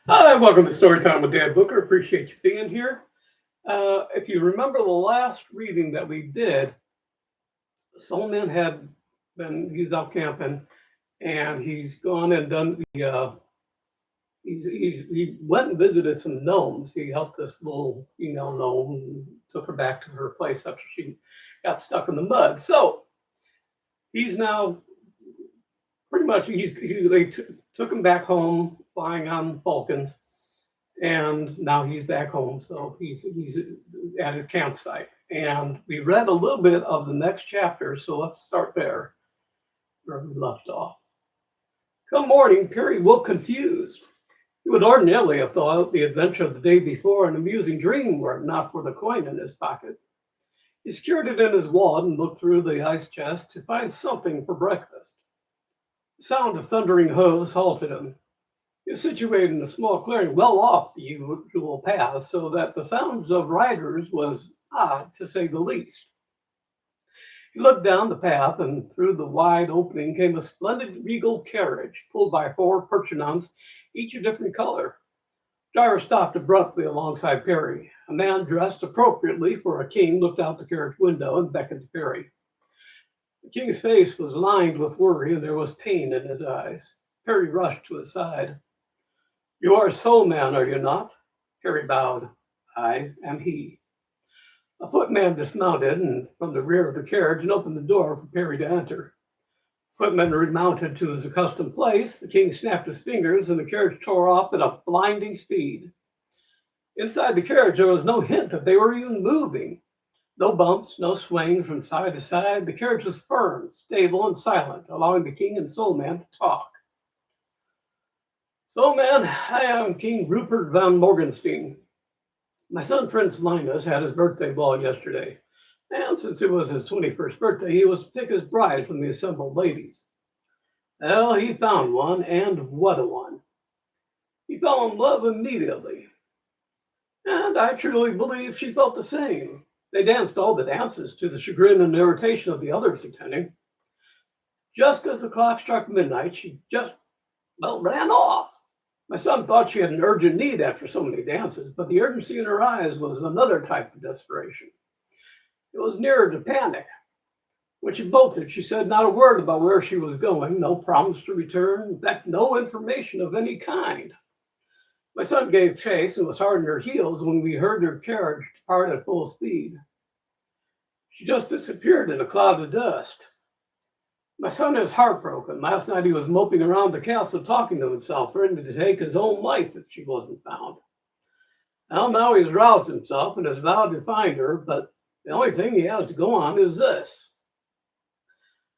Hi, welcome to Storytime with Dan Booker. Appreciate you being here. If you remember the last reading that we did, Soleman he's out camping and he's gone and done he went and visited some gnomes. He helped this little female gnome and took her back to her place after she got stuck in the mud. So he's now pretty much took him back home flying on Falcons, and now he's back home. So he's at his campsite, and we read a little bit of the next chapter. So let's start there where we left off. Come morning, Perry woke confused. He would ordinarily have thought the adventure of the day before an amusing dream were it not for the coin in his pocket. He secured it in his wallet and looked through the ice chest to find something for breakfast. The sound of thundering hooves halted him. He was situated in a small clearing well off the usual path, so that the sounds of riders was odd, to say the least. He looked down the path, and through the wide opening came a splendid regal carriage, pulled by 4 Perchinons, each a different color. The driver stopped abruptly alongside Perry. A man dressed appropriately for a king looked out the carriage window and beckoned to Perry. The king's face was lined with worry, and there was pain in his eyes. Perry rushed to his side. "You are Soleman, are you not?" Perry bowed. "I am he." A footman dismounted and from the rear of the carriage and opened the door for Perry to enter. The footman remounted to his accustomed place. The king snapped his fingers, and the carriage tore off at a blinding speed. Inside the carriage, there was no hint that they were even moving. No bumps, no swaying from side to side. The carriage was firm, stable, and silent, allowing the king and Soleman to talk. "Soleman, I am King Rupert von Morgenstein. My son Prince Linus had his birthday ball yesterday, and since it was his 21st birthday, he was to pick his bride from the assembled ladies. Well, he found one, and what a one. He fell in love immediately, and I truly believe she felt the same. They danced all the dances to the chagrin and irritation of the others attending. Just as the clock struck midnight, she ran off. My son thought she had an urgent need after so many dances, but the urgency in her eyes was another type of desperation. It was nearer to panic. When she bolted, she said not a word about where she was going, no promise to return, in fact, no information of any kind. My son gave chase and was hard on her heels when we heard her carriage depart at full speed. She just disappeared in a cloud of dust. My son is heartbroken. Last night he was moping around the castle talking to himself, threatening to take his own life if she wasn't found. Well, now he's roused himself and has vowed to find her, but the only thing he has to go on is this."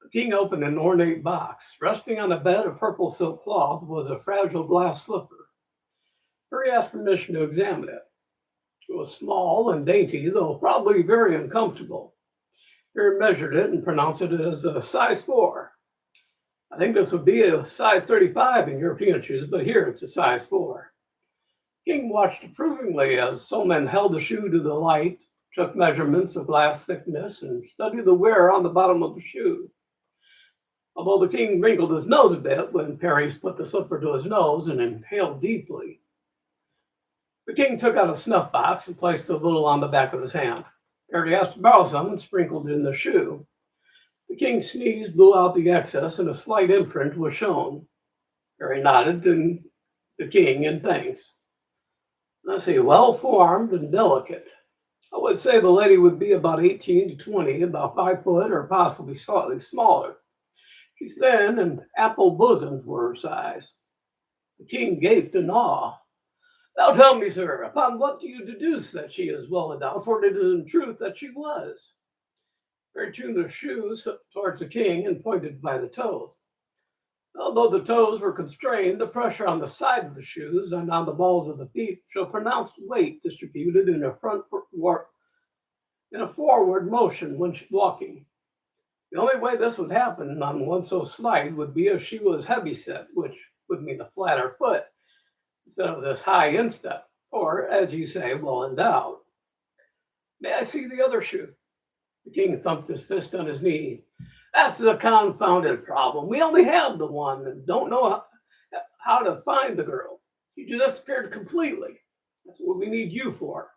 The king opened an ornate box. Resting on a bed of purple silk cloth was a fragile glass slipper. Perry asked permission to examine it. It was small and dainty, though probably very uncomfortable. Perry measured it and pronounced it as a size 4. "I think this would be a size 35 in European shoes, but here it's a size 4. King watched approvingly as Soleman held the shoe to the light, took measurements of glass thickness, and studied the wear on the bottom of the shoe. Although the king wrinkled his nose a bit when Perry put the slipper to his nose and inhaled deeply. The king took out a snuff box and placed a little on the back of his hand. Perry asked to borrow some and sprinkled it in the shoe. The king sneezed, blew out the excess, and a slight imprint was shown. Perry nodded to the king in thanks. "Let's see, well-formed and delicate. I would say the lady would be about 18 to 20, about 5 foot or possibly slightly smaller. She's thin and apple-bosomed for her size." The king gaped in awe. "Now tell me, sir, upon what do you deduce that she is well endowed? For it is in truth that she was." Perry tuned the shoes towards the king and pointed by the toes. Although the toes were constrained, the pressure on the side of the shoes and on the balls of the feet showed pronounced weight distributed in a forward motion when walking. The only way this would happen on one so slight would be if she was heavyset, which would mean a flatter foot instead of this high instep, or, as you say, well endowed. "May I see the other shoe?" The king thumped his fist on his knee. "That's the confounded problem. We only have the one and don't know how to find the girl. You disappeared completely. That's what we need you for.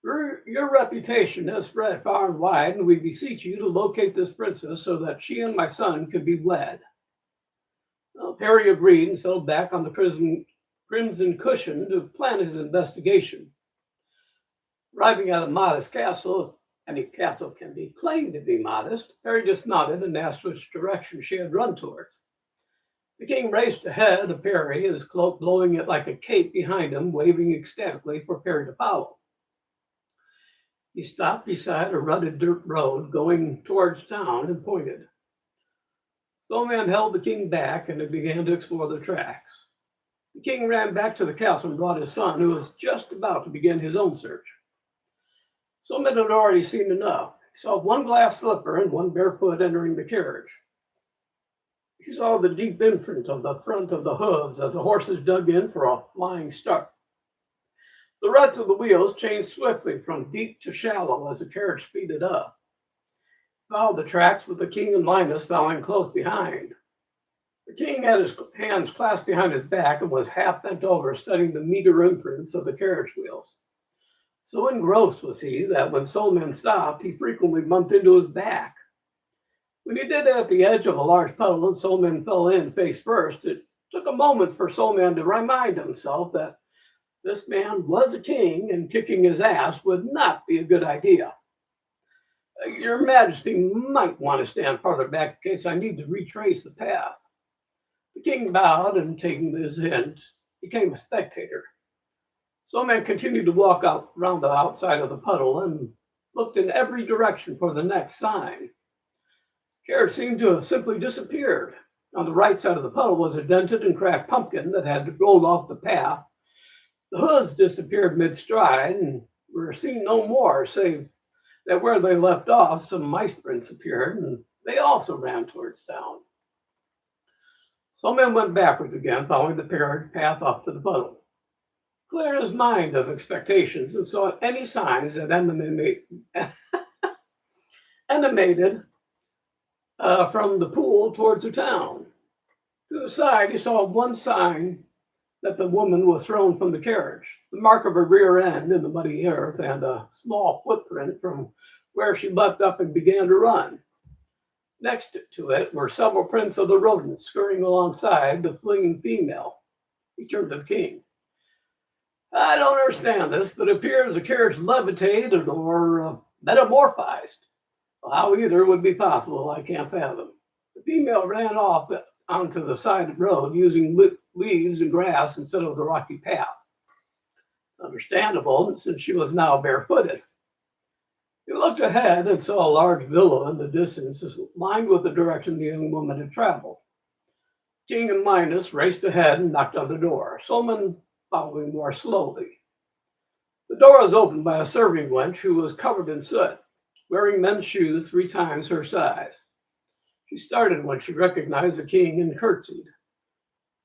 Your reputation has spread far and wide, and we beseech you to locate this princess so that she and my son can be wed." Well, Perry agreed and settled back on the crimson cushion to plan his investigation. Arriving at a modest castle, if any castle can be claimed to be modest, Perry just nodded and asked which direction she had run towards. The king raced ahead of Perry, his cloak blowing it like a cape behind him, waving ecstatically for Perry to follow. He stopped beside a rutted dirt road going towards town and pointed. Soleman held the king back and they began to explore the tracks. The king ran back to the castle and brought his son, who was just about to begin his own search. Soleman had already seen enough. He saw one glass slipper and one bare foot entering the carriage. He saw the deep imprint of the front of the hooves as the horses dug in for a flying start. The ruts of the wheels changed swiftly from deep to shallow as the carriage speeded up. He followed the tracks with the king and Linus following close behind. The king had his hands clasped behind his back and was half bent over, studying the meager imprints of the carriage wheels. So engrossed was he that when Soleman stopped, he frequently bumped into his back. When he did that at the edge of a large puddle and Soleman fell in face first, it took a moment for Soleman to remind himself that this man was a king and kicking his ass would not be a good idea. "Your Majesty might want to stand farther back in case I need to retrace the path." The king bowed and, taking his hint, became a spectator. Soleman continued to walk out around the outside of the puddle and looked in every direction for the next sign. The carrot seemed to have simply disappeared. On the right side of the puddle was a dented and cracked pumpkin that had rolled off the path. The hooves disappeared mid-stride and were seen no more, save that where they left off, some mice prints appeared, and they also ran towards town. Soleman went backwards again, following the carriage path up to the puddle. Cleared his mind of expectations and saw any signs that emanated from the pool towards the town. To the side, he saw one sign that the woman was thrown from the carriage, the mark of her rear end in the muddy earth, and a small footprint from where she leapt up and began to run. Next to it were several prints of the rodents scurrying alongside the fleeing female. He turned to the king. "I don't understand this, but it appears the carriage levitated or metamorphized. How either would be possible, I can't fathom." The female ran off onto the side of the road using leaves and grass instead of the rocky path. Understandable, since she was now barefooted. He looked ahead and saw a large villa in the distance, lined with the direction the young woman had traveled. King and Linus raced ahead and knocked on the door, Soleman following more slowly. The door was opened by a serving wench who was covered in soot, wearing men's shoes 3 times her size. She started when she recognized the king and curtsied.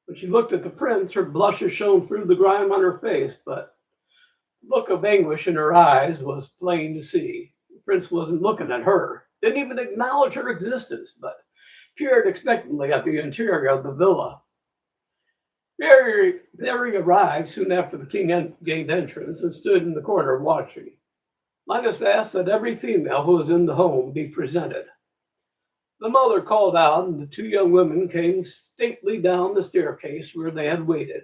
When she looked at the prince, her blushes shone through the grime on her face, but the look of anguish in her eyes was plain to see. The prince wasn't looking at her, didn't even acknowledge her existence, but peered expectantly at the interior of the villa. Perry arrived soon after the king gained entrance and stood in the corner watching. Linus asked that every female who was in the home be presented. The mother called out, and the 2 young women came stately down the staircase where they had waited.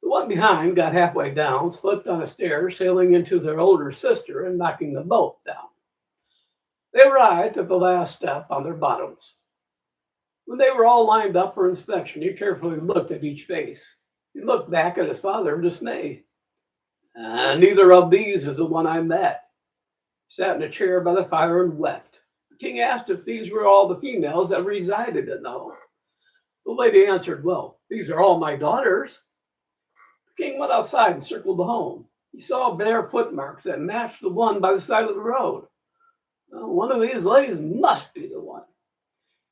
The one behind got halfway down, slipped on a stair, sailing into their older sister and knocking them both down. They arrived at the last step on their bottoms. When they were all lined up for inspection, he carefully looked at each face. He looked back at his father in dismay. "Neither of these is the one I met." He sat in a chair by the fire and wept. The king asked if these were all the females that resided in the home. The lady answered, "Well, these are all my daughters." The king went outside and circled the home. He saw bare footmarks that matched the one by the side of the road. One of these ladies must be the one.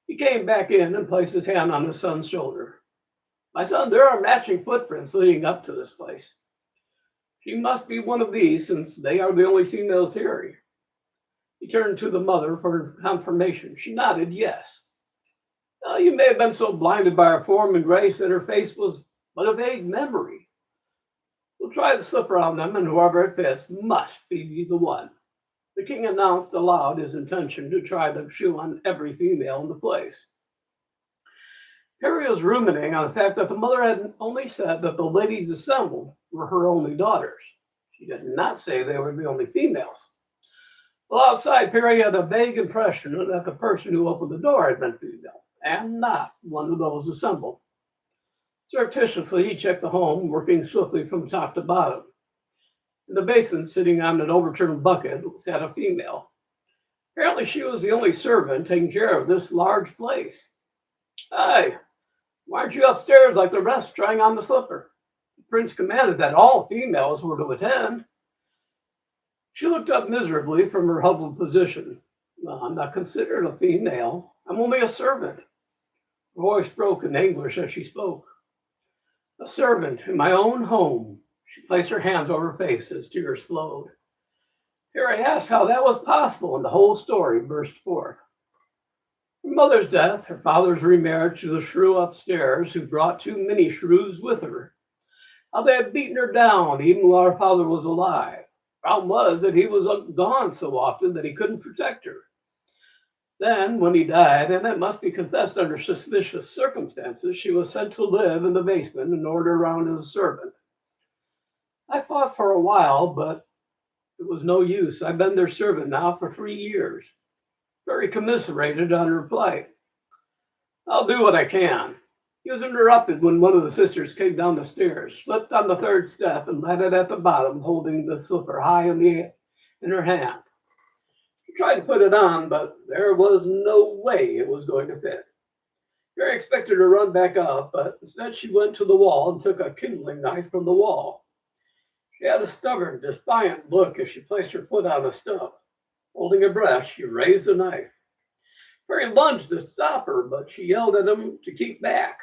He came back in and placed his hand on his son's shoulder. "My son, there are matching footprints leading up to this place. She must be one of these since they are the only females here." He turned to the mother for confirmation. She nodded yes. "You may have been so blinded by her form and grace that her face was but a vague memory. We'll try the slipper on them, and whoever it fits must be the one. The king announced aloud his intention to try the shoe on every female in the place. Harry was ruminating on the fact that the mother had only said that the ladies assembled were her only daughters. She did not say they were the only females. Well, outside, Perry had a vague impression that the person who opened the door had been female, and not one of those assembled. Surreptitiously, he checked the home, working swiftly from top to bottom. In the basement, sitting on an overturned bucket, sat a female. Apparently, she was the only servant taking care of this large place. "Hey, why aren't you upstairs like the rest trying on the slipper?" The prince commanded that all females were to attend. She looked up miserably from her huddled position. "Well, I'm not considered a female. I'm only a servant." Her voice broke in anguish as she spoke. "A servant in my own home." She placed her hands over her face as tears flowed. Harry asked how that was possible, and the whole story burst forth. Her mother's death, her father's remarriage to the shrew upstairs, who brought too many shrews with her. How they had beaten her down even while her father was alive. Problem was that he was gone so often that he couldn't protect her. Then, when he died, and it must be confessed under suspicious circumstances, she was sent to live in the basement and ordered around as a servant. I fought for a while, but it was no use. I've been their servant now for 3 years. Very commiserated on her plight. "I'll do what I can." He was interrupted when one of the sisters came down the stairs, slipped on the third step, and landed at the bottom, holding the slipper high in her hand. She tried to put it on, but there was no way it was going to fit. Harry expected her to run back up, but instead she went to the wall and took a kindling knife from the wall. She had a stubborn, defiant look as she placed her foot on the stump. Holding her breath, she raised the knife. Harry lunged to stop her, but she yelled at him to keep back.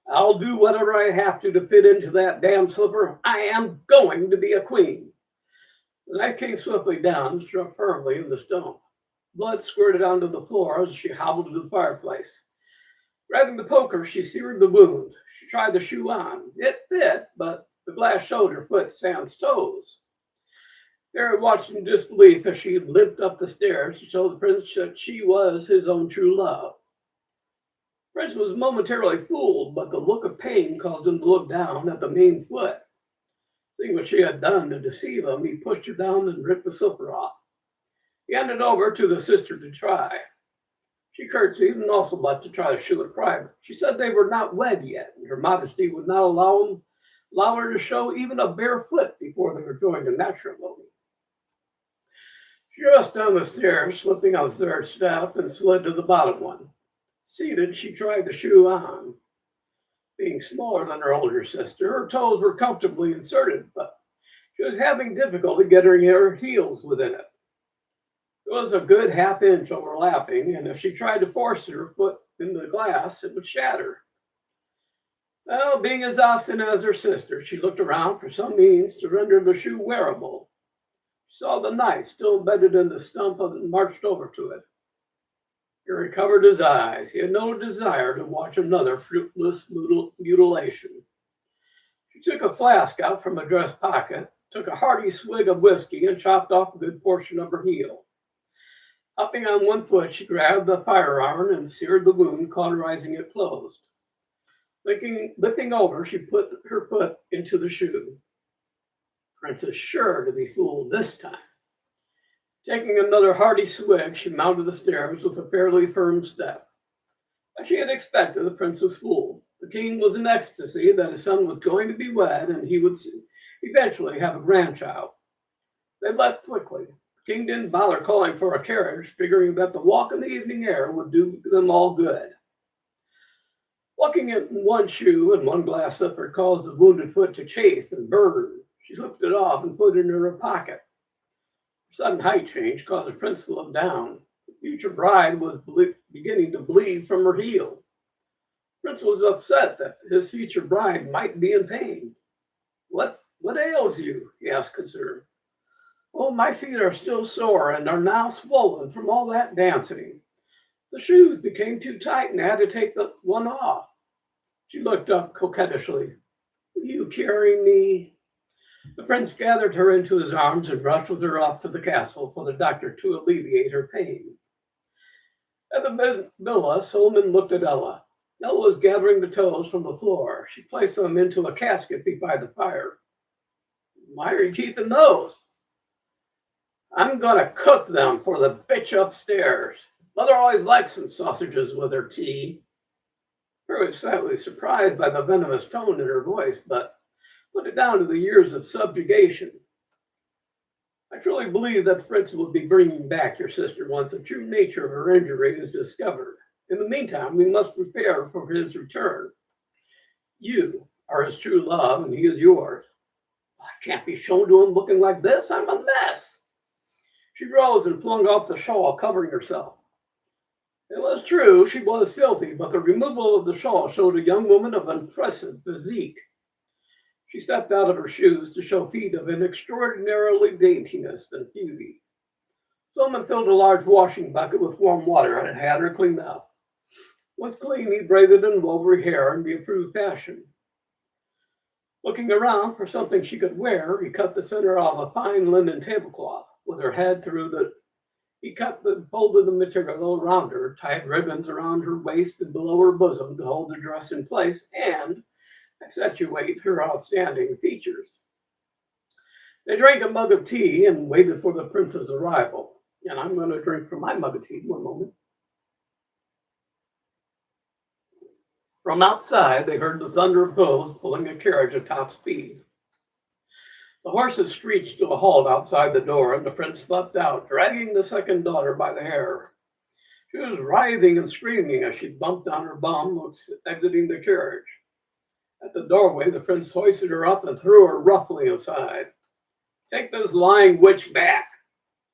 "I'll do whatever I have to fit into that damn slipper. I am going to be a queen." The knife came swiftly down and struck firmly in the stump. Blood squirted onto the floor as she hobbled to the fireplace. Grabbing the poker, she seared the wound. She tried the shoe on. It fit, but the glass showed her foot sans toes. Harry watched in disbelief as she limped up the stairs to show the prince that she was his own true love. The prince was momentarily fooled, but the look of pain caused him to look down at the main foot. Seeing what she had done to deceive him, he pushed her down and ripped the slipper off. He handed it over to the sister to try. She curtsied and also left to try the shoe in private. She said they were not wed yet, and her modesty would not allow her to show even a bare foot before they were joined in matrimony. She rushed down the stairs, slipping on the third step, and slid to the bottom one. Seated, she tried the shoe on. Being smaller than her older sister, her toes were comfortably inserted, but she was having difficulty getting her heels within it. It was a good half-inch overlapping, and if she tried to force her foot into the glass, it would shatter. Well, being as obstinate as her sister, she looked around for some means to render the shoe wearable. She saw the knife still embedded in the stump and marched over to it. Harry covered his eyes. He had no desire to watch another fruitless mutilation. She took a flask out from a dress pocket, took a hearty swig of whiskey, and chopped off a good portion of her heel. Hopping on one foot, she grabbed the fire iron and seared the wound, cauterizing it closed. Lifting over, she put her foot into the shoe. Prince is sure to be fooled this time. Taking another hearty swig, she mounted the stairs with a fairly firm step. As she had expected, the prince was fooled. The king was in ecstasy that his son was going to be wed and he would eventually have a grandchild. They left quickly. The king didn't bother calling for a carriage, figuring that the walk in the evening air would do them all good. Walking in one shoe and one glass slipper caused the wounded foot to chafe and burn. She slipped it off and put it in her pocket. Her sudden height change caused the prince to look down. The future bride was beginning to bleed from her heel. The prince was upset that his future bride might be in pain. What ails you?" he asked, concerned. "Oh, my feet are still sore and are now swollen from all that dancing. The shoes became too tight and I had to take the one off." She looked up coquettishly. you carry me?" The prince gathered her into his arms and rushed with her off to the castle for the doctor to alleviate her pain. At the villa, Soleman looked at Ella. Ella was gathering the toes from the floor. She placed them into a casket beside the fire. "Why are you keeping those?" "I'm going to cook them for the bitch upstairs. Mother always likes some sausages with her tea." Her was slightly surprised by the venomous tone in her voice, but put it down to the years of subjugation. "I truly believe that the prince will be bringing back your sister once the true nature of her injury is discovered. In the meantime, we must prepare for his return. You are his true love, and he is yours." "I can't be shown to him looking like this. I'm a mess." She rose and flung off the shawl, covering herself. It was true, she was filthy, but the removal of the shawl showed a young woman of impressive physique. She stepped out of her shoes to show feet of an extraordinarily daintiness and beauty. Someone filled a large washing bucket with warm water and had her cleaned up. Once clean, he braided and wove her hair in the approved fashion. Looking around for something she could wear, he cut the center of a fine linen tablecloth. With her head he folded the material around her, tied ribbons around her waist and below her bosom to hold the dress in place and accentuate her outstanding features. They drank a mug of tea and waited for the prince's arrival. And I'm going to drink from my mug of tea. One moment. From outside, they heard the thunder of hooves pulling a carriage at top speed. The horses screeched to a halt outside the door, and the prince leapt out, dragging the second daughter by the hair. She was writhing and screaming as she bumped on her bum, exiting the carriage. At the doorway, the prince hoisted her up and threw her roughly aside. "Take this lying witch back.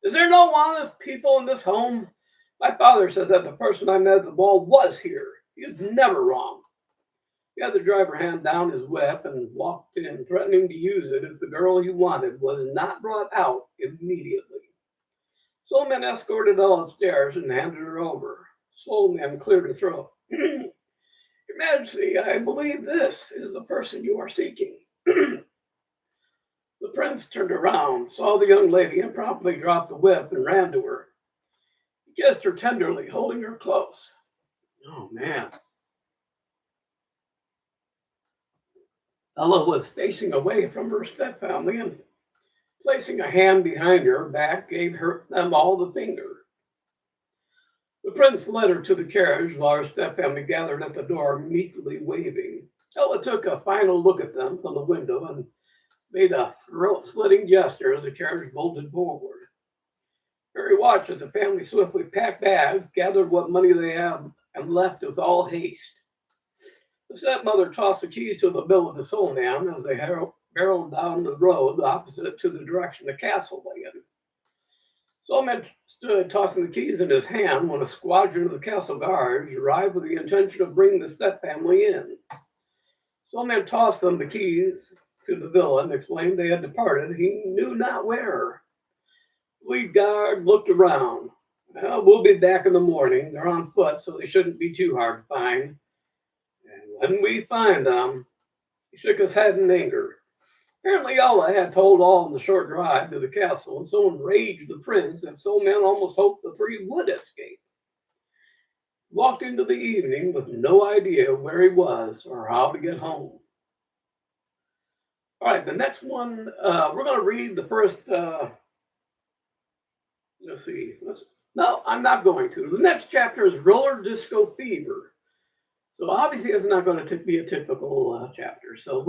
Is there no honest people in this home? My father said that the person I met at the ball was here. He is never wrong." He had the driver hand down his whip and walked in, threatening to use it if the girl he wanted was not brought out immediately. Soleman escorted Ella upstairs and handed her over. Soleman cleared his throat. "Your Majesty, I believe this is the person you are seeking." The prince turned around, saw the young lady, and promptly dropped the whip and ran to her. He kissed her tenderly, holding her close. Oh, man. Ella was facing away from her stepfamily and, placing a hand behind her back, gave them all the finger. The prince led her to the carriage while her stepfamily gathered at the door, meekly waving. Ella took a final look at them from the window and made a throat-slitting gesture as the carriage bolted forward. Harry watched as the family swiftly packed bags, gathered what money they had, and left with all haste. The stepmother tossed the keys to the bill of the Soleman as they barreled down the road opposite to the direction the castle lay in. Soleman stood tossing the keys in his hand when a squadron of the castle guards arrived with the intention of bringing the stepfamily in. Soleman tossed them the keys to the villa and explained they had departed, he knew not where. The lead guard looked around. "Well, we'll be back in the morning. They're on foot, so they shouldn't be too hard to find. And when we find them," he shook his head in anger. Apparently Ella had told all in the short drive to the castle, and so enraged the prince that Soleman almost hoped the three would escape. He walked into the evening with no idea where he was or how to get home. All right, the next one, we're going to read the first, let's see. No, I'm not going to. The next chapter is Roller Disco Fever. So obviously it's not going to be a typical chapter. So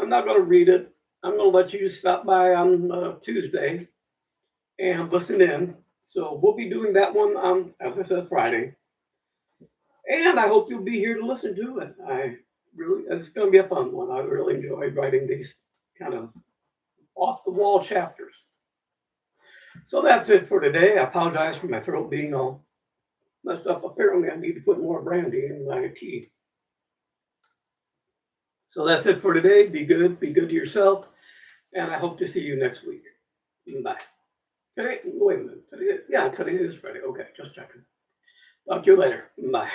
I'm not going to read it. I'm going to let you stop by on Tuesday and listen in. So we'll be doing that one on, as I said, Friday. And I hope you'll be here to listen to it. It's going to be a fun one. I really enjoy writing these kind of off the wall chapters. So that's it for today. I apologize for my throat being all messed up. Apparently I need to put more brandy in my tea. So that's it for today. Be good to yourself. And I hope to see you next week. Bye. Wait a minute. Today is Friday. Okay, just checking. Talk to you later. Bye.